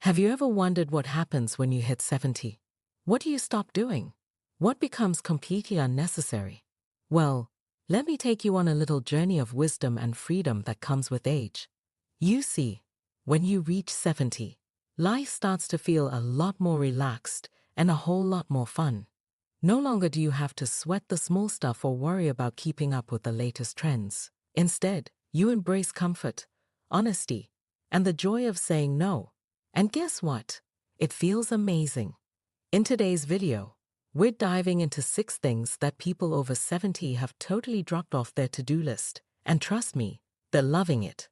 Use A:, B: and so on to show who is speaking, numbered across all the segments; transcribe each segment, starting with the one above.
A: Have you ever wondered what happens when you hit 70? What do you stop doing? What becomes completely unnecessary? Well, let me take you on a little journey of wisdom and freedom that comes with age. You see, when you reach 70, life starts to feel a lot more relaxed and a whole lot more fun. No longer do you have to sweat the small stuff or worry about keeping up with the latest trends. Instead, you embrace comfort, honesty, and the joy of saying no. And guess what? It feels amazing. In today's video, we're diving into 6 things that people over 70 have totally dropped off their to-do list. And trust me, they're loving it.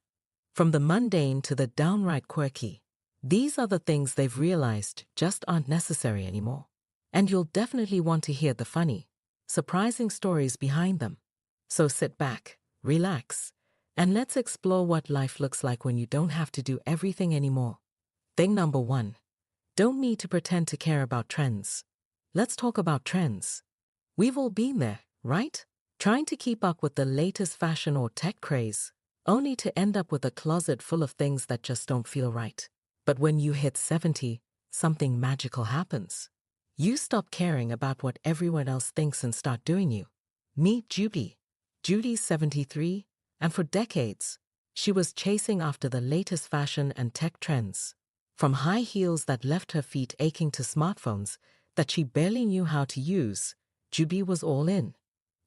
A: From the mundane to the downright quirky, these are the things they've realized just aren't necessary anymore. And you'll definitely want to hear the funny, surprising stories behind them. So sit back, relax, and let's explore what life looks like when you don't have to do everything anymore. Thing number 1. Don't need to pretend to care about trends. Let's talk about trends. We've all been there, right? Trying to keep up with the latest fashion or tech craze, only to end up with a closet full of things that just don't feel right. But when you hit 70, something magical happens. You stop caring about what everyone else thinks and start doing you. Meet Judy. Judy's 73, and for decades, she was chasing after the latest fashion and tech trends. From high heels that left her feet aching to smartphones that she barely knew how to use, Judy was all in.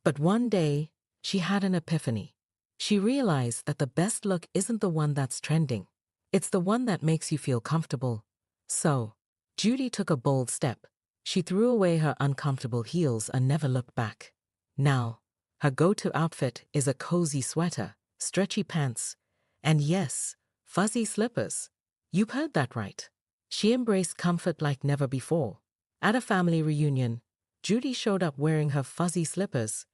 A: But one day, she had an epiphany. She realized that the best look isn't the one that's trending. It's the one that makes you feel comfortable. So, Judy took a bold step. She threw away her uncomfortable heels and never looked back. Now, her go-to outfit is a cozy sweater, stretchy pants, and yes, fuzzy slippers. You've heard that right. She embraced comfort like never before. At a family reunion, Judy showed up wearing her fuzzy slippers,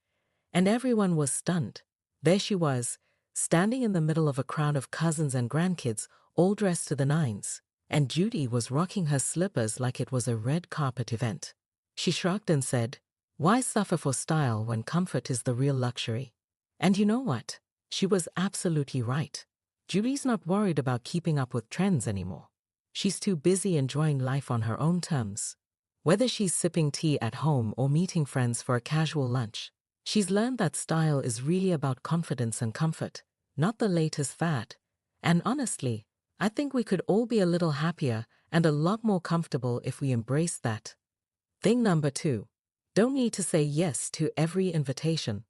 A: and everyone was stunned. There she was, standing in the middle of a crowd of cousins and grandkids, all dressed to the nines, and Judy was rocking her slippers like it was a red carpet event. She shrugged and said, "Why suffer for style when comfort is the real luxury?" And you know what? She was absolutely right. Judy's not worried about keeping up with trends anymore. She's too busy enjoying life on her own terms. Whether she's sipping tea at home or meeting friends for a casual lunch, she's learned that style is really about confidence and comfort, not the latest fad. And honestly, I think we could all be a little happier and a lot more comfortable if we embrace that. Thing number 2. Don't need to say yes to every invitation.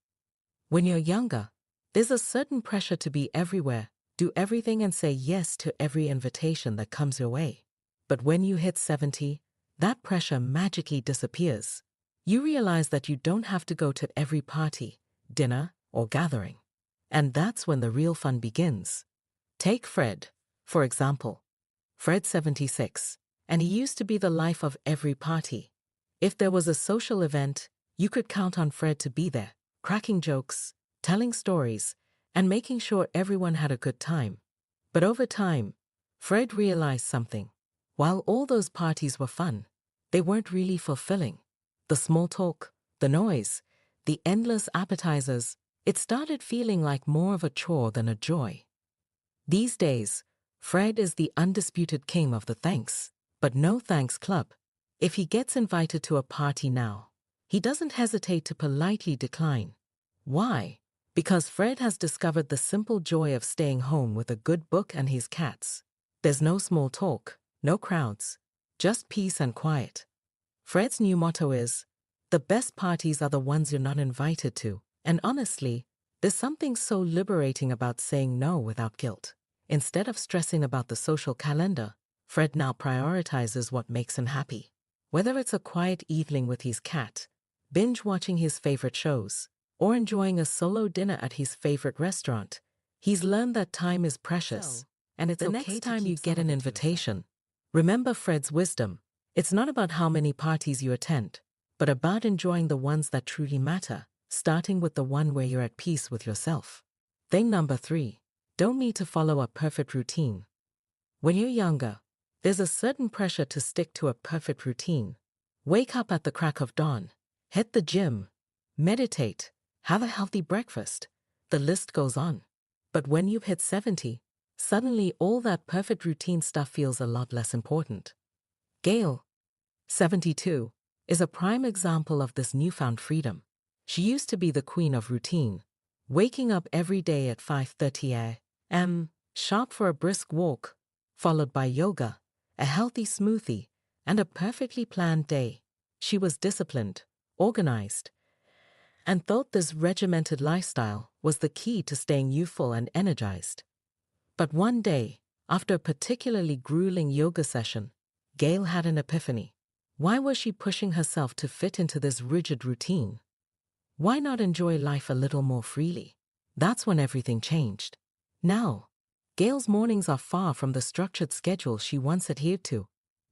A: When you're younger, there's a certain pressure to be everywhere, do everything and say yes to every invitation that comes your way. But when you hit 70, that pressure magically disappears. You realize that you don't have to go to every party, dinner, or gathering. And that's when the real fun begins. Take Fred, for example. Fred's 76, and he used to be the life of every party. If there was a social event, you could count on Fred to be there, cracking jokes, telling stories, and making sure everyone had a good time. But over time, Fred realized something. While all those parties were fun, they weren't really fulfilling. The small talk, the noise, the endless appetizers, it started feeling like more of a chore than a joy. These days, Fred is the undisputed king of the thanks, but no thanks club. If he gets invited to a party now, he doesn't hesitate to politely decline. Why? Because Fred has discovered the simple joy of staying home with a good book and his cats. There's no small talk, no crowds, just peace and quiet. Fred's new motto is, "The best parties are the ones you're not invited to." And honestly, there's something so liberating about saying no without guilt. Instead of stressing about the social calendar, Fred now prioritizes what makes him happy. Whether it's a quiet evening with his cat, binge watching his favorite shows, or enjoying a solo dinner at his favorite restaurant, he's learned that time is precious, and it's the next time you get an invitation. Remember Fred's wisdom. It's not about how many parties you attend, but about enjoying the ones that truly matter, starting with the one where you're at peace with yourself. Thing number 3. Don't need to follow a perfect routine. When you're younger, there's a certain pressure to stick to a perfect routine. Wake up at the crack of dawn, hit the gym, meditate, have a healthy breakfast. The list goes on. But when you've hit 70, Suddenly, all that perfect routine stuff feels a lot less important. Gail, 72, is a prime example of this newfound freedom. She used to be the queen of routine, waking up every day at 5:30 a.m., sharp for a brisk walk, followed by yoga, a healthy smoothie, and a perfectly planned day. She was disciplined, organized, and thought this regimented lifestyle was the key to staying youthful and energized. But one day, after a particularly grueling yoga session, Gail had an epiphany. Why was she pushing herself to fit into this rigid routine? Why not enjoy life a little more freely? That's when everything changed. Now, Gail's mornings are far from the structured schedule she once adhered to.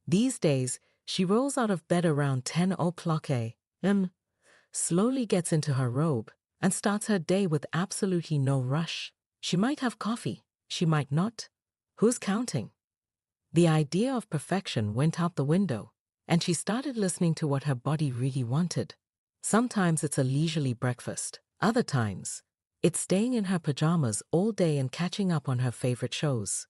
A: These days, she rolls out of bed around 10 o'clock a.m., slowly gets into her robe, and starts her day with absolutely no rush. She might have coffee, she might not. Who's counting? The idea of perfection went out the window, and she started listening to what her body really wanted. Sometimes it's a leisurely breakfast. Other times, it's staying in her pajamas all day and catching up on her favorite shows.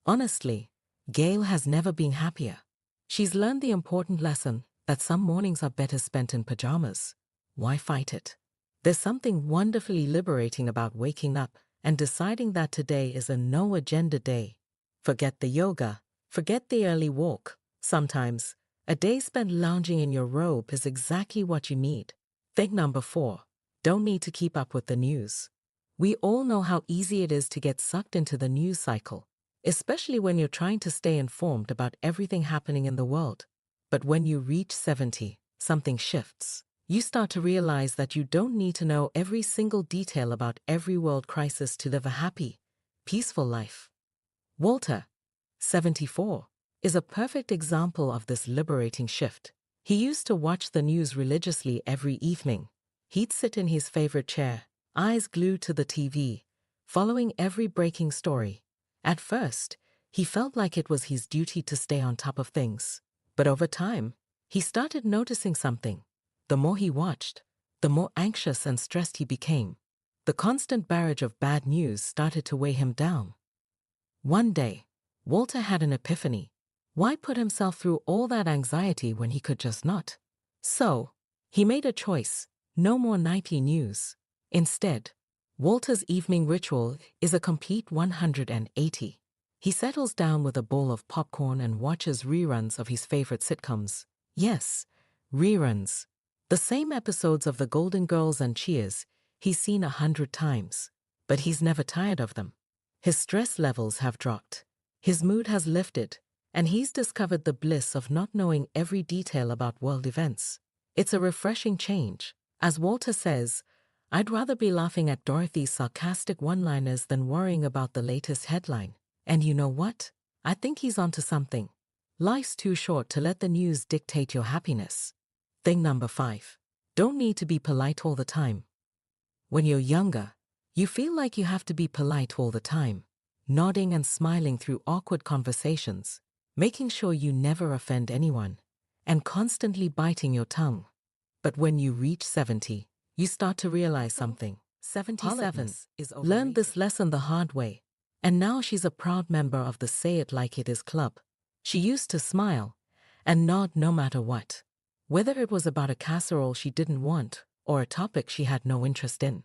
A: Honestly, Gail has never been happier. She's learned the important lesson that some mornings are better spent in pajamas. Why fight it? There's something wonderfully liberating about waking up and deciding that today is a no-agenda day. Forget the yoga, forget the early walk. Sometimes, a day spent lounging in your robe is exactly what you need. Thing number 4, don't need to keep up with the news. We all know how easy it is to get sucked into the news cycle, especially when you're trying to stay informed about everything happening in the world. But when you reach 70, something shifts. You start to realize that you don't need to know every single detail about every world crisis to live a happy, peaceful life. Walter, 74, is a perfect example of this liberating shift. He used to watch the news religiously every evening. He'd sit in his favorite chair, eyes glued to the TV, following every breaking story. At first, he felt like it was his duty to stay on top of things. But over time, he started noticing something. The more he watched, the more anxious and stressed he became. The constant barrage of bad news started to weigh him down. One day, Walter had an epiphany. Why put himself through all that anxiety when he could just not? So, he made a choice: no more nightly news. Instead, Walter's evening ritual is a complete 180. He settles down with a bowl of popcorn and watches reruns of his favorite sitcoms. Yes, reruns. The same episodes of The Golden Girls and Cheers he's seen 100 times, but he's never tired of them. His stress levels have dropped, his mood has lifted, and he's discovered the bliss of not knowing every detail about world events. It's a refreshing change. As Walter says, I'd rather be laughing at Dorothy's sarcastic one-liners than worrying about the latest headline. And you know what? I think he's onto something. Life's too short to let the news dictate your happiness. Thing number 5. Don't need to be polite all the time. When you're younger, you feel like you have to be polite all the time, nodding and smiling through awkward conversations, making sure you never offend anyone, and constantly biting your tongue. But when you reach 70, you start to realize something. 77 learned this lesson the hard way, and now she's a proud member of the Say It Like It Is club. She used to smile and nod no matter what, whether it was about a casserole she didn't want or a topic she had no interest in.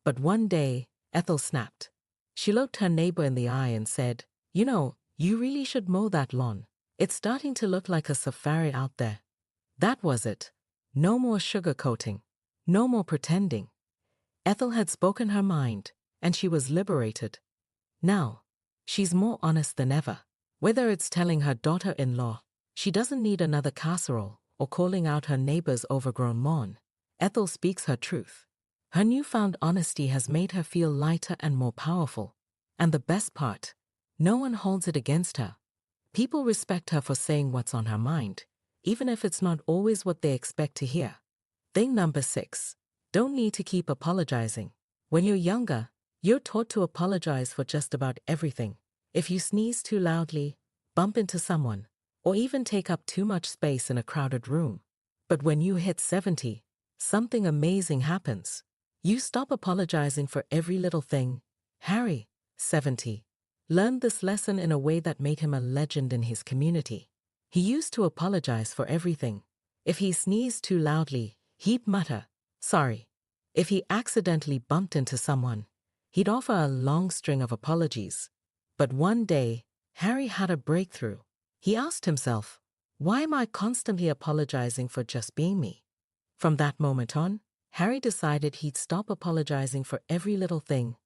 A: But one day, Ethel snapped. She looked her neighbor in the eye and said, "You know, you really should mow that lawn. It's starting to look like a safari out there." That was it. No more sugarcoating. No more pretending. Ethel had spoken her mind, and she was liberated. Now, she's more honest than ever. Whether it's telling her daughter-in-law she doesn't need another casserole or calling out her neighbor's overgrown lawn, Ethel speaks her truth. Her newfound honesty has made her feel lighter and more powerful. And the best part, no one holds it against her. People respect her for saying what's on her mind, even if it's not always what they expect to hear. Thing number 6. Don't need to keep apologizing. When you're younger, you're taught to apologize for just about everything. If you sneeze too loudly, bump into someone, or even take up too much space in a crowded room. But when you hit 70, something amazing happens. You stop apologizing for every little thing. Harry, 70, learned this lesson in a way that made him a legend in his community. He used to apologize for everything. If he sneezed too loudly, he'd mutter, "Sorry." If he accidentally bumped into someone, he'd offer a long string of apologies. But one day, Harry had a breakthrough. He asked himself, "Why am I constantly apologizing for just being me?" From that moment on, Harry decided he'd stop apologizing for every little thing.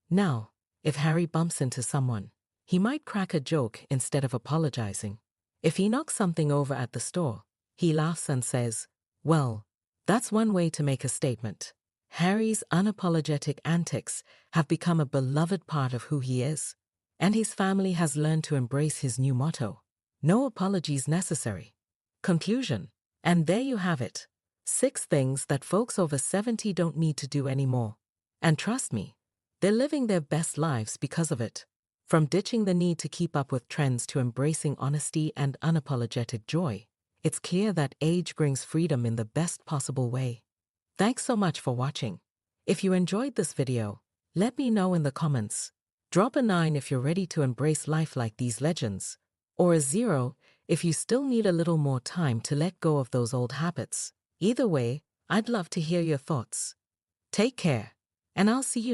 A: Now, if Harry bumps into someone, he might crack a joke instead of apologizing. If he knocks something over at the store, he laughs and says, "Well, that's one way to make a statement." Harry's unapologetic antics have become a beloved part of who he is, and his family has learned to embrace his new motto: no apologies necessary. Conclusion. And there you have it. 6 things that folks over 70 don't need to do anymore. And trust me, they're living their best lives because of it. From ditching the need to keep up with trends to embracing honesty and unapologetic joy, it's clear that age brings freedom in the best possible way. Thanks so much for watching. If you enjoyed this video, let me know in the comments. Drop a 9 if you're ready to embrace life like these legends, or a 0 if you still need a little more time to let go of those old habits. Either way, I'd love to hear your thoughts. Take care, and I'll see you